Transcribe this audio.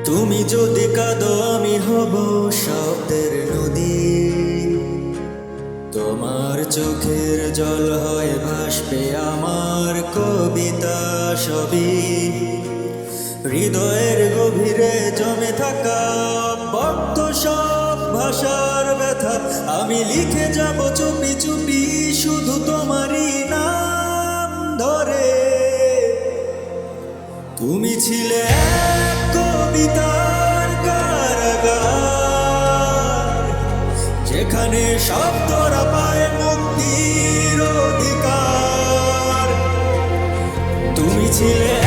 তুমি যদি কাঁদো আমি হব শব্দের নদী, তোমার চোখের জল হয় ভাসবে আমার কবিতা সবই। হৃদয়ের গভীরে জমে থাকা ভক্ত সব ভাষার ব্যথা আমি লিখে যাব চুপি চুপি শুধু তোমারই নাম ধরে। তুমি ছিলে এক কবিতার কারাগার, যেখানে শব্দরা পায় মুক্তির অধিকার। তুমি ছিলে